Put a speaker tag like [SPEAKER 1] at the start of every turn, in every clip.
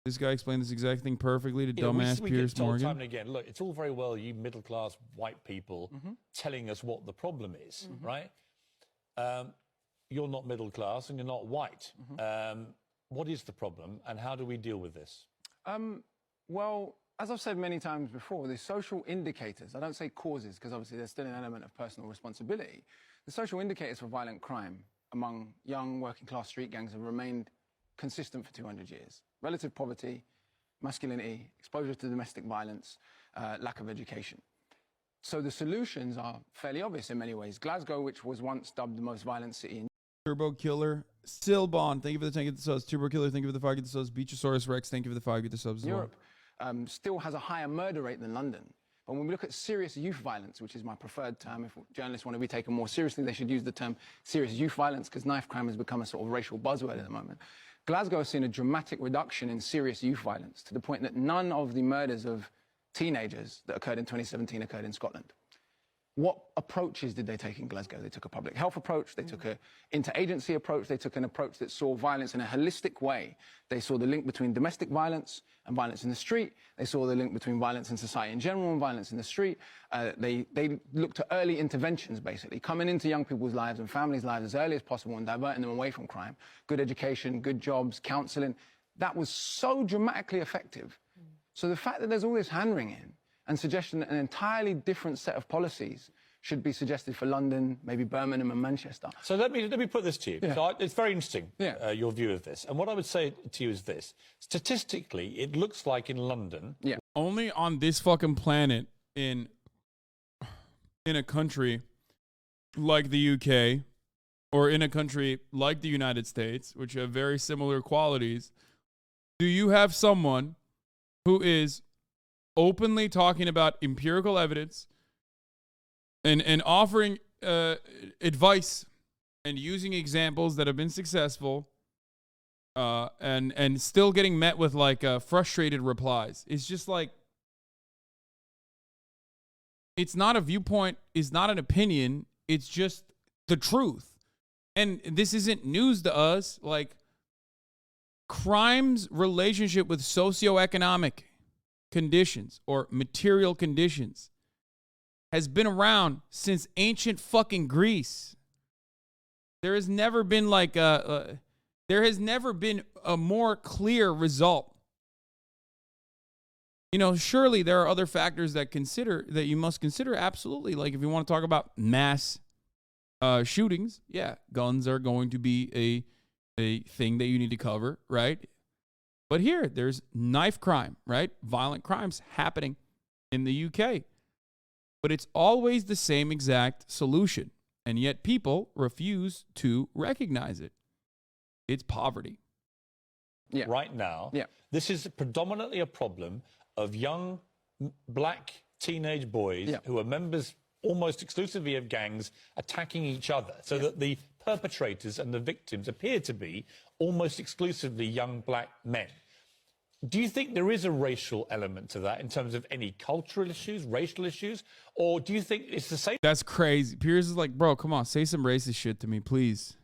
[SPEAKER 1] This guy explained this exact thing perfectly to dumbass
[SPEAKER 2] we
[SPEAKER 1] Piers
[SPEAKER 2] get told
[SPEAKER 1] Morgan.
[SPEAKER 2] time and again, look, it's all very well you middle-class white people telling us what the problem is, right? You're not middle class and you're not white. What is the problem and how do we deal with this?
[SPEAKER 3] Well, as I've said many times before, the social indicators, I don't say causes because obviously there's still an element of personal responsibility. The social indicators for violent crime among young working class street gangs have remained consistent for 200 years. Relative poverty, masculinity, exposure to domestic violence, lack of education. So the solutions are fairly obvious in many ways. Glasgow, which was once dubbed the most violent city in
[SPEAKER 1] Turbo Killer, Silbon, thank you for the 10 get the subs. Turbo Killer, thank you for the 5 get the subs. Beachosaurus Rex, thank you for the 5 get the subs.
[SPEAKER 3] Europe, still has a higher murder rate than London. But when we look at serious youth violence, which is my preferred term, if journalists want to be taken more seriously, they should use the term serious youth violence because knife crime has become a sort of racial buzzword at the moment. Glasgow has seen a dramatic reduction in serious youth violence to the point that none of the murders of teenagers that occurred in 2017 occurred in Scotland. What approaches did they take in Glasgow? They took a public health approach, they took an interagency approach, they took an approach that saw violence in a holistic way. They saw the link between domestic violence and violence in the street. They saw the link between violence in society in general and violence in the street. They looked at early interventions, basically, coming into young people's lives and families' lives as early as possible and diverting them away from crime. Good education, good jobs, counselling. That was so dramatically effective. So the fact that there's all this hand-wringing and suggestion that an entirely different set of policies should be suggested for London, maybe Birmingham and Manchester.
[SPEAKER 2] So let me put this to you.
[SPEAKER 3] Yeah.
[SPEAKER 2] So it's very interesting, your view of this. And what I would say to you is this. Statistically, it looks like in London...
[SPEAKER 3] Yeah.
[SPEAKER 1] Only on this fucking planet in a country like the UK or in a country like the United States, which have very similar qualities, do you have someone who is openly talking about empirical evidence and offering advice and using examples that have been successful and still getting met with like frustrated replies. It's just like, it's not a viewpoint, it's not an opinion, it's just the truth. And this isn't news to us. Like, crime's relationship with socioeconomic conditions or material conditions has been around since ancient fucking Greece. There has never been like there has never been a more clear result. You know, surely there are other factors that you must consider. Absolutely. Like if you want to talk about mass shootings, yeah, guns are going to be a thing that you need to cover, right? But here, there's knife crime, right? Violent crimes happening in the UK. But it's always the same exact solution. And yet people refuse to recognize it. It's poverty.
[SPEAKER 3] Yeah.
[SPEAKER 2] Right now, this is predominantly a problem of young black teenage boys who are members almost exclusively of gangs attacking each other. So that the perpetrators and the victims appear to be almost exclusively young black men. Do you think there is a racial element to that in terms of any cultural issues, racial issues? Or do you think it's the same?
[SPEAKER 1] That's crazy. Piers is like, bro, come on, say some racist shit to me, please.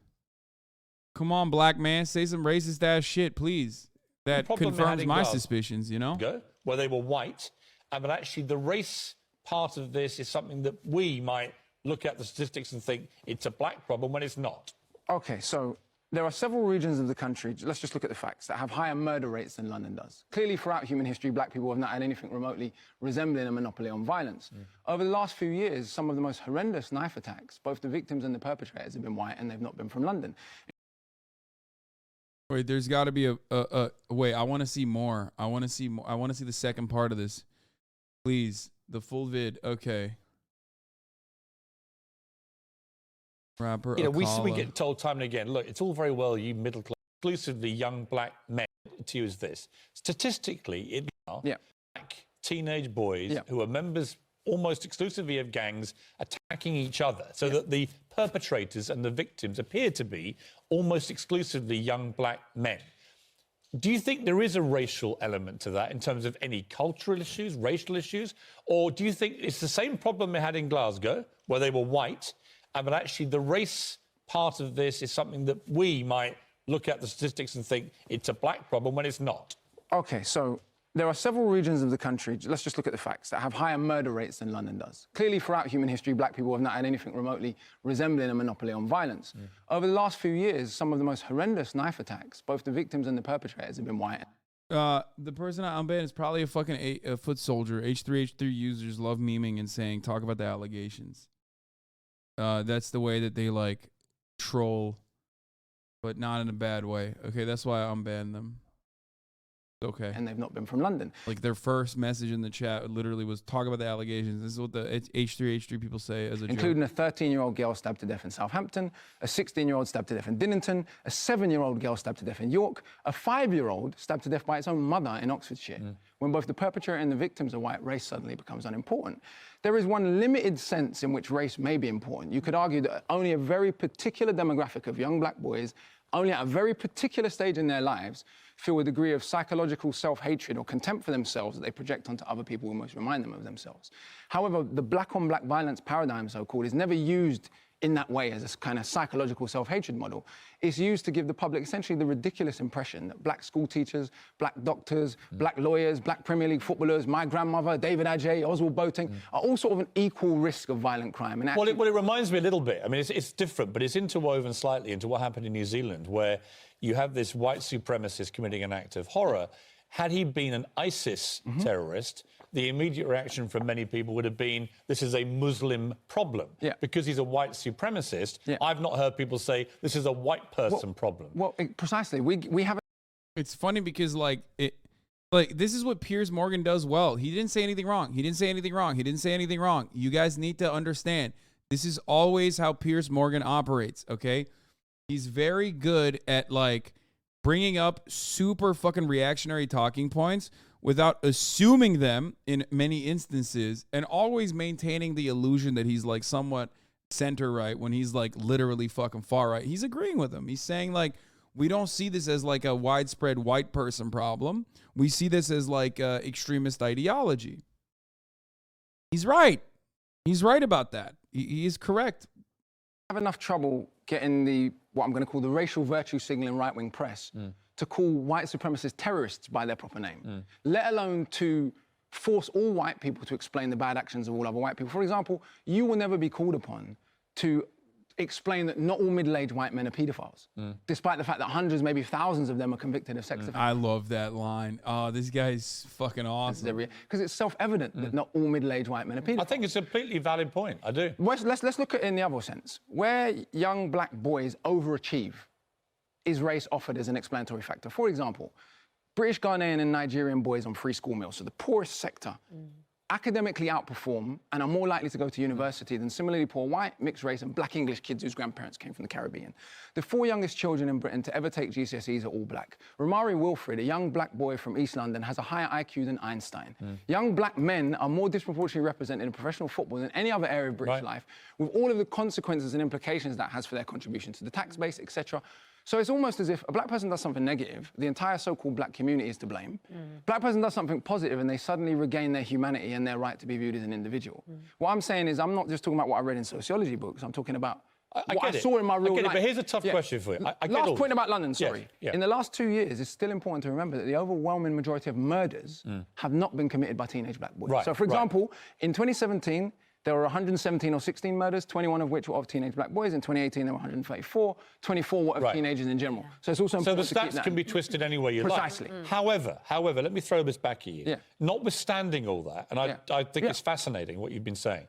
[SPEAKER 1] Come on, black man, say some racist ass shit, please. That confirms my suspicions, you know?
[SPEAKER 2] Where they were white, but actually the race part of this is something that we might look at the statistics and think it's a black problem when it's not.
[SPEAKER 3] Okay, so there are several regions of the country, let's just look at the facts, that have higher murder rates than London does. Clearly, throughout human history, black people have not had anything remotely resembling a monopoly on violence. Over the last few years, some of the most horrendous knife attacks, both the victims and the perpetrators have been white and they've not been from London.
[SPEAKER 1] Wait, there's got to be a wait, I want to see more. I want to see more. I want to see the second part of this. Please, the full vid. Okay. Rapper
[SPEAKER 2] we get told time and again, look, it's all very well you middle class, exclusively young black men, to use this. Statistically, black teenage boys who are members almost exclusively of gangs attacking each other. So that the perpetrators and the victims appear to be almost exclusively young black men. Do you think there is a racial element to that in terms of any cultural issues, racial issues? Or do you think it's the same problem they had in Glasgow, where they were white, but actually the race part of this is something that we might look at the statistics and think it's a black problem when it's not?
[SPEAKER 3] Okay, so there are several regions of the country, let's just look at the facts, that have higher murder rates than London does. Clearly, throughout human history, black people have not had anything remotely resembling a monopoly on violence. Over the last few years, some of the most horrendous knife attacks, both the victims and the perpetrators, have been white.
[SPEAKER 1] The person I'm betting is probably a fucking a foot soldier. H3 users love memeing and saying, talk about the allegations. That's the way that they like troll, but not in a bad way. Okay, that's why I'm banning them. Okay.
[SPEAKER 3] And they've not been from London.
[SPEAKER 1] Like their first message in the chat literally was talk about the allegations. This is what the H3 people say as a
[SPEAKER 3] including
[SPEAKER 1] joke.
[SPEAKER 3] A 13-year-old girl stabbed to death in Southampton, a 16-year-old stabbed to death in Dinnington, a 7-year-old girl stabbed to death in York, a 5-year-old stabbed to death by its own mother in Oxfordshire. When both the perpetrator and the victims are white, race suddenly becomes unimportant. There is one limited sense in which race may be important. You could argue that only a very particular demographic of young black boys, only at a very particular stage in their lives, feel a degree of psychological self-hatred or contempt for themselves that they project onto other people who most remind them of themselves. However, the black-on-black violence paradigm, so-called, is never used in that way as a kind of psychological self-hatred model. It's used to give the public essentially the ridiculous impression that black school teachers, black doctors, black lawyers, black Premier League footballers, my grandmother, David Adjaye, Oswald Boateng, are all sort of an equal risk of violent crime. And actually,
[SPEAKER 2] well, it reminds me a little bit. I mean, it's different, but it's interwoven slightly into what happened in New Zealand, where you have this white supremacist committing an act of horror. Had he been an ISIS terrorist, the immediate reaction from many people would have been, this is a Muslim problem. Because he's a white supremacist, I've not heard people say, this is a white person problem.
[SPEAKER 3] Well, precisely. We have...
[SPEAKER 1] It's funny because, like, this is what Piers Morgan does well. He didn't say anything wrong. He didn't say anything wrong. He didn't say anything wrong. You guys need to understand, this is always how Piers Morgan operates, okay? He's very good at, like, bringing up super fucking reactionary talking points without assuming them in many instances, and always maintaining the illusion that he's like somewhat center right when he's like literally fucking far right. He's agreeing with him. He's saying like, we don't see this as like a widespread white person problem. We see this as like extremist ideology. He's right. He's right about that. He is correct.
[SPEAKER 3] I have enough trouble getting what I'm going to call the racial virtue signaling right-wing press to call white supremacist terrorists by their proper name, let alone to force all white people to explain the bad actions of all other white people. For example, you will never be called upon to explain that not all middle-aged white men are pedophiles, despite the fact that hundreds, maybe thousands of them are convicted of sex offenses.
[SPEAKER 1] I love that line. Oh, this guy's fucking awesome.
[SPEAKER 3] Because it's self-evident that not all middle-aged white men are pedophiles.
[SPEAKER 2] I think it's a completely valid point. I do.
[SPEAKER 3] Let's look at it in the other sense. Where young black boys overachieve, is race offered as an explanatory factor? For example, British, Ghanaian and Nigerian boys on free school meals, so the poorest sector, academically outperform and are more likely to go to university than similarly poor white, mixed race and black English kids whose grandparents came from the Caribbean. The 4 youngest children in Britain to ever take GCSEs are all black. Romari Wilfred, a young black boy from East London, has a higher IQ than Einstein. Young black men are more disproportionately represented in professional football than any other area of British life, with all of the consequences and implications that has for their contribution to the tax base, etc. So it's almost as if a black person does something negative, the entire so-called black community is to blame. Black person does something positive and they suddenly regain their humanity and their right to be viewed as an individual. What I'm saying is I'm not just talking about what I read in sociology books, I'm talking about what I saw in my real life.
[SPEAKER 2] But here's a tough question for you.
[SPEAKER 3] Last point about London, sorry. In the last 2 years, it's still important to remember that the overwhelming majority of murders have not been committed by teenage black boys. So for example, in 2017, there were 117 or 16 murders, 21 of which were of teenage black boys. In 2018, there were 134. 24 were of teenagers in general. So it's also important
[SPEAKER 2] to keep that. So the stats can be twisted any way you like.
[SPEAKER 3] Precisely.
[SPEAKER 2] However, let me throw this back at you. Notwithstanding all that, and I think it's fascinating what you've been saying.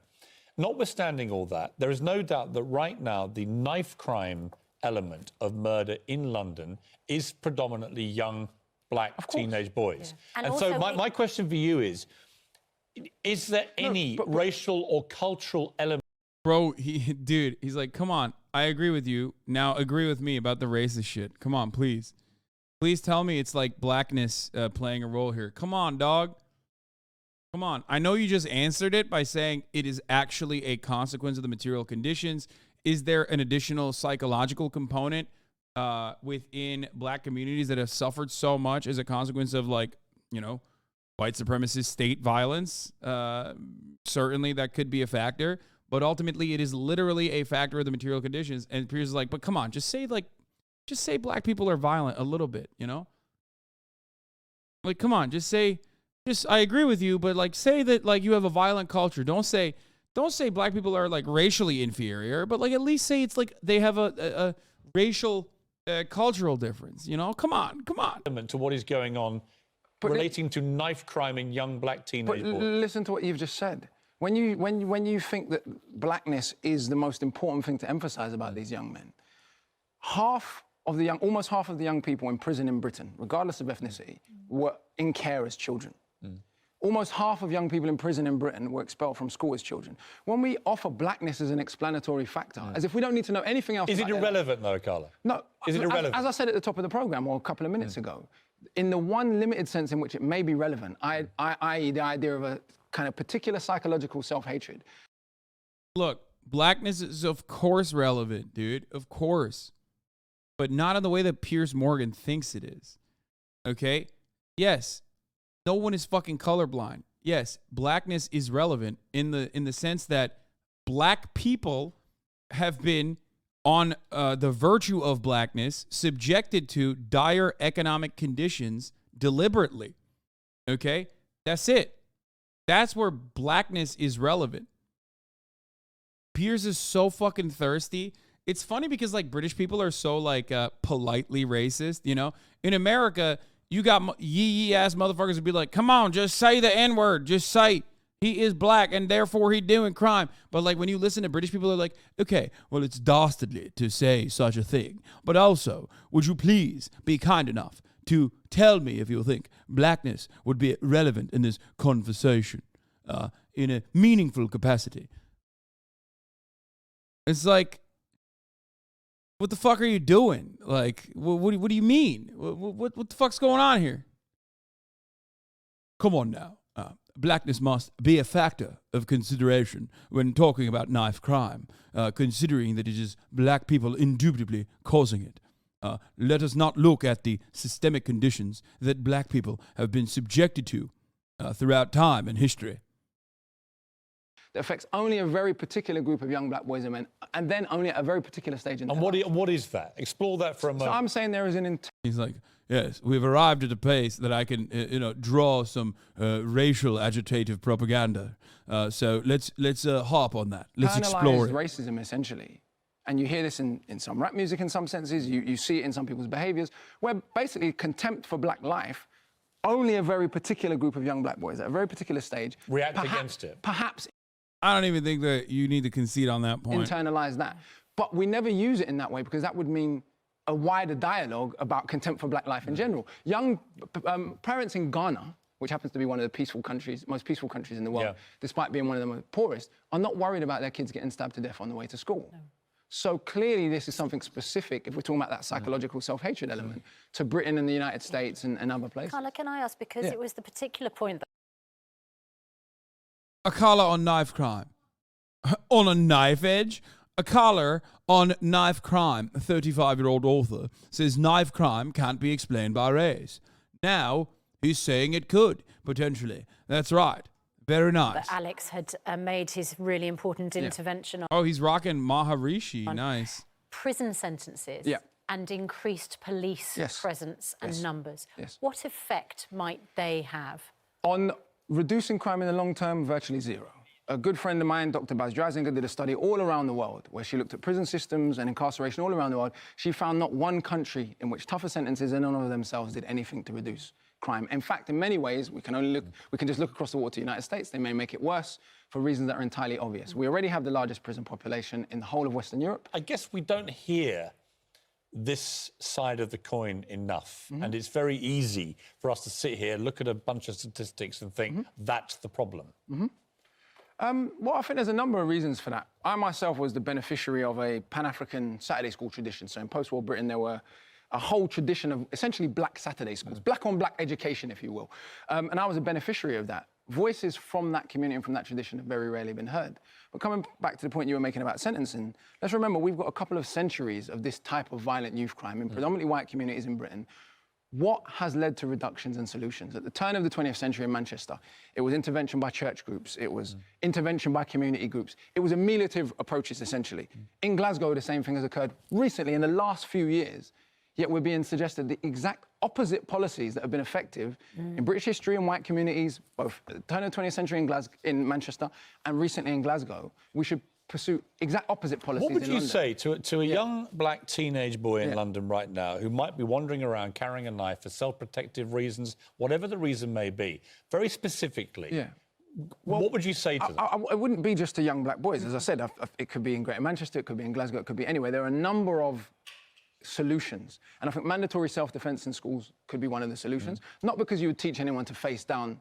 [SPEAKER 2] Notwithstanding all that, there is no doubt that right now the knife crime element of murder in London is predominantly young black teenage boys. And so my question for you is there any racial or cultural element?
[SPEAKER 1] Bro, dude, he's like, come on, I agree with you. Now agree with me about the racist shit. Come on, please. Please tell me it's like blackness playing a role here. Come on, dog. Come on. I know you just answered it by saying it is actually a consequence of the material conditions. Is there an additional psychological component within black communities that have suffered so much as a consequence of, like, you know, white supremacist state violence? Certainly that could be a factor, but ultimately it is literally a factor of the material conditions. And Piers is like, but come on, just say black people are violent a little bit, you know? Like, come on, just say, I agree with you, but like, say that like you have a violent culture. Don't say black people are like racially inferior, but like at least say it's like they have a racial cultural difference. You know, come on.
[SPEAKER 2] To what is going on relating to knife crime in young black teenage boys.
[SPEAKER 3] Listen to what you've just said. When you think that blackness is the most important thing to emphasize about these young men, almost half of the young people in prison in Britain, regardless of ethnicity, were in care as children. Almost half of young people in prison in Britain were expelled from school as children. When we offer blackness as an explanatory factor, as if we don't need to know anything else.
[SPEAKER 2] Is it irrelevant though, Carla?
[SPEAKER 3] No.
[SPEAKER 2] Is it irrelevant?
[SPEAKER 3] As I said at the top of the programme, or a couple of minutes ago, in the one limited sense in which it may be relevant, i.e. the idea of a kind of particular psychological self-hatred.
[SPEAKER 1] Look, blackness is of course relevant, dude. Of course. But not in the way that Piers Morgan thinks it is. Okay? Yes. No one is fucking colorblind. Yes, blackness is relevant in the sense that black people have been, on the virtue of blackness, subjected to dire economic conditions deliberately. Okay? That's it. That's where blackness is relevant. Piers is so fucking thirsty. It's funny because like British people are so like politely racist, you know? In America, you got yee ass motherfuckers would be like, come on, just say the N-word. Just say he is black and therefore he doing crime. But like when you listen to British people, they're like, okay, well, it's dastardly to say such a thing. But also, would you please be kind enough to tell me if you think blackness would be relevant in this conversation in a meaningful capacity? It's like, what the fuck are you doing? Like, what do you mean? What the fuck's going on here? Come on now. Blackness must be a factor of consideration when talking about knife crime, considering that it is black people indubitably causing it. Let us not look at the systemic conditions that black people have been subjected to throughout time and history.
[SPEAKER 3] That affects only a very particular group of young black boys and men, and then only at a very particular stage in their life.
[SPEAKER 2] What is that? Explore that for a moment.
[SPEAKER 3] So I'm saying there is an...
[SPEAKER 1] He's like, yes, we've arrived at a place that I can, draw some racial agitative propaganda. So let's harp on that. Let's explore it.
[SPEAKER 3] Racism, essentially. And you hear this in some rap music in some senses. You see it in some people's behaviors, where basically contempt for black life, only a very particular group of young black boys at a very particular stage...
[SPEAKER 2] react against it.
[SPEAKER 3] Perhaps...
[SPEAKER 1] I don't even think that you need to concede on that point.
[SPEAKER 3] Internalize that. But we never use it in that way because that would mean a wider dialogue about contempt for black life in general. Young parents in Ghana, which happens to be one of the most peaceful countries in the world, despite being one of the most poorest, are not worried about their kids getting stabbed to death on the way to school. No. So clearly this is something specific, if we're talking about that psychological self-hatred element, to Britain and the United States and other places.
[SPEAKER 4] Carla, can I ask, because it was the particular point that...
[SPEAKER 1] A collar on knife crime. On a knife edge? A collar on knife crime. A 35-year-old author says knife crime can't be explained by race. Now, he's saying it could, potentially. That's right. Very nice.
[SPEAKER 4] But Alex had made his really important intervention on...
[SPEAKER 1] Oh, he's rocking Maharishi. Nice.
[SPEAKER 4] Prison sentences and increased police presence and numbers. What effect might they have?
[SPEAKER 3] On reducing crime in the long term, virtually zero. A good friend of mine, Dr. Baz Dreisinger, did a study all around the world where she looked at prison systems and incarceration all around the world. She found not one country in which tougher sentences in and of themselves did anything to reduce crime. In fact, in many ways, we can just look across the water to the United States. They may make it worse for reasons that are entirely obvious. We already have the largest prison population in the whole of Western Europe.
[SPEAKER 2] I guess we don't hear this side of the coin enough. And it's very easy for us to sit here, look at a bunch of statistics and think that's the problem.
[SPEAKER 3] Well, I think there's a number of reasons for that. I myself was the beneficiary of a Pan-African Saturday school tradition. So in post-war Britain, there were a whole tradition of essentially black Saturday schools, black-on-black education, if you will. And I was a beneficiary of that. Voices from that community and from that tradition have very rarely been heard. But coming back to the point you were making about sentencing, let's remember we've got a couple of centuries of this type of violent youth crime in predominantly white communities in Britain. What has led to reductions and solutions? At the turn of the 20th century in Manchester, it was intervention by church groups, it was intervention by community groups, it was ameliorative approaches, essentially. In Glasgow, the same thing has occurred recently, in the last few years. Yet we're being suggested the exact opposite policies that have been effective in British history and white communities, both at the turn of the 20th century in Manchester and recently in Glasgow. We should pursue exact opposite policies in London.
[SPEAKER 2] What would you say to a young black teenage boy in London right now who might be wandering around carrying a knife for self-protective reasons, whatever the reason may be, very specifically? Well, what would you say to them?
[SPEAKER 3] It wouldn't be just to young black boys. As I said, it could be in Greater Manchester, it could be in Glasgow, it could be anywhere. There are a number of solutions. And I think mandatory self-defense in schools could be one of the solutions. Not because you would teach anyone to face down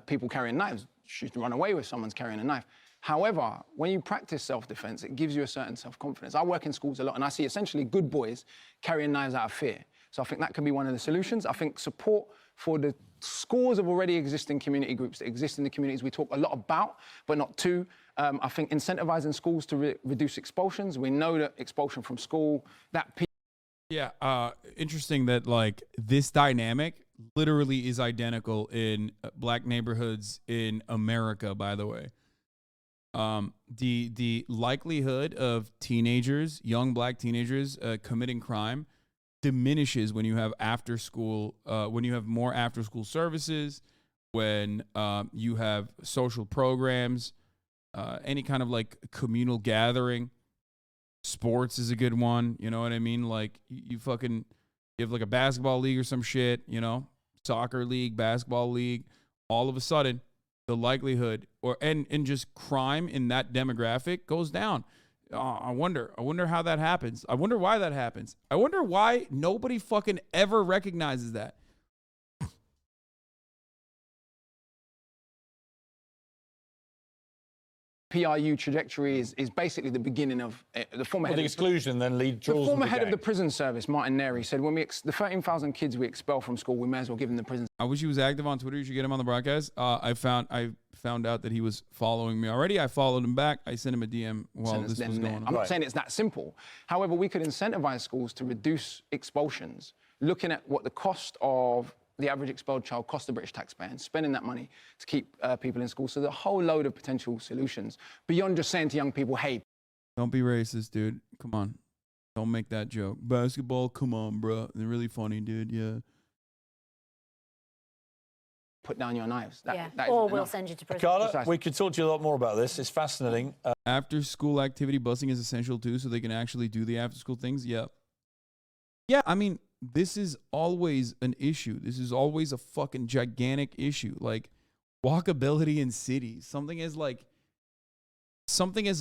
[SPEAKER 3] people carrying knives, shoot and run away with someone's carrying a knife. However, when you practice self-defense, it gives you a certain self-confidence. I work in schools a lot and I see essentially good boys carrying knives out of fear. So I think that can be one of the solutions. I think support for the scores of already existing community groups that exist in the communities we talk a lot about, but not to. I think incentivizing schools to reduce expulsions. We know that expulsion from school,
[SPEAKER 1] interesting that like this dynamic literally is identical in black neighborhoods in America, by the way. The likelihood of teenagers, young black teenagers, committing crime diminishes when you have when you have more after school services, when you have social programs, any kind of like communal gathering. Sports is a good one, you know what I mean? Like you have like a basketball league or some shit, you know, soccer league, basketball league. All of a sudden, the likelihood and just crime in that demographic goes down. I wonder how that happens. I wonder why that happens. I wonder why nobody fucking ever recognizes that.
[SPEAKER 3] PRU trajectory is basically the beginning of the former head.
[SPEAKER 2] The exclusion then leads
[SPEAKER 3] the former head of the prison service, Martin Neri, said when the 13,000 kids we expel from school, we may as well give them the prison.
[SPEAKER 1] I wish he was active on Twitter. You should get him on the broadcast. I found out that he was following me already. I followed him back. I sent him a DM while this was going on.
[SPEAKER 3] I'm not saying it's that simple. However, we could incentivize schools to reduce expulsions, looking at what the cost of the average expelled child cost the British taxpayer and spending that money to keep people in school. So there's a whole load of potential solutions beyond just saying to young people, hey.
[SPEAKER 1] Don't be racist, dude. Come on. Don't make that joke. Basketball, come on, bro. They're really funny, dude. Yeah.
[SPEAKER 3] Put down your knives.
[SPEAKER 4] Or we'll send you to prison.
[SPEAKER 2] Carla, we could talk to you a lot more about this. It's fascinating.
[SPEAKER 1] After school activity, busing is essential too, so they can actually do the after school things. Yeah. Yeah, I mean, this is always an issue. This is always a fucking gigantic issue. Like walkability in cities. Something as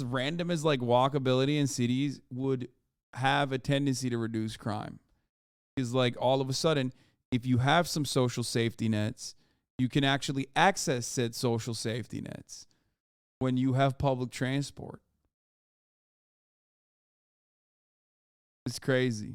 [SPEAKER 1] random as like walkability in cities would have a tendency to reduce crime. Is like all of a sudden, if you have some social safety nets, you can actually access said social safety nets when you have public transport. It's crazy.